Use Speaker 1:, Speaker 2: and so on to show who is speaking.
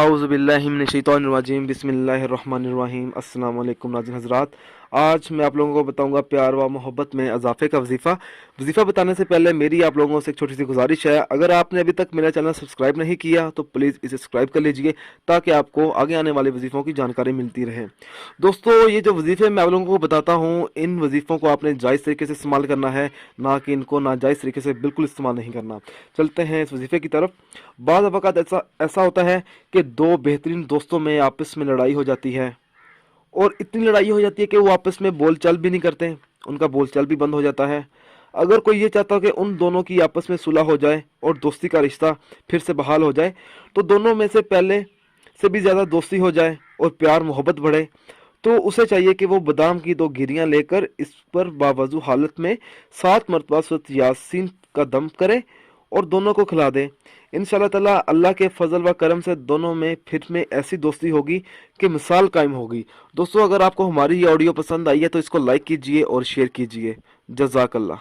Speaker 1: आऊज़ु बिल्लाहि मिनश शैतानिर रजीम बिस्मिल्लाहिर रहमानिर रहीम। अस्सलाम वालेकुम नाज़रीन हज़रात। आज मैं आप लोगों को बताऊंगा प्यार व मोहब्बत में इजाफे का वजीफ़ा बताने से पहले मेरी आप लोगों से एक छोटी सी गुजारिश है, अगर आपने अभी तक मेरा चैनल सब्सक्राइब नहीं किया तो प्लीज़ इसे सब्सक्राइब कर लीजिए ताकि आपको आगे आने वाले वजीफ़ों की जानकारी मिलती रहे। दोस्तों, ये जो वजीफ़े मैं आप लोगों को बताता हूँ, इन वजीफ़ों को आपने जायज़ तरीके से इस्तेमाल करना है, ना कि इनको नाजायज़ तरीके से बिल्कुल इस्तेमाल नहीं करना। चलते हैं इस वजीफ़े की तरफ। बाज़ अवक़ात ऐसा होता है कि दो बेहतरीन दोस्तों में आपस में लड़ाई हो जाती है, और इतनी लड़ाई हो जाती है कि वो आपस में बोलचाल भी नहीं करते, उनका बोलचाल भी बंद हो जाता है। अगर कोई ये चाहता हो कि उन दोनों की आपस में सुलह हो जाए और दोस्ती का रिश्ता फिर से बहाल हो जाए, तो दोनों में से पहले से भी ज़्यादा दोस्ती हो जाए और प्यार मोहब्बत बढ़े, तो उसे चाहिए कि वो बादाम की दो गिरियां लेकर इस पर बावजू हालत में 7 मरतबा सूरत यासीन का दम करे और दोनों को खिला दे। इंशाल्लाह ताला अल्लाह के फजल व करम से दोनों में फिर में ऐसी दोस्ती होगी कि मिसाल कायम होगी। दोस्तों, अगर आपको हमारी ये ऑडियो पसंद आई है तो इसको लाइक कीजिए और शेयर कीजिए। जज़ाकल्लाह।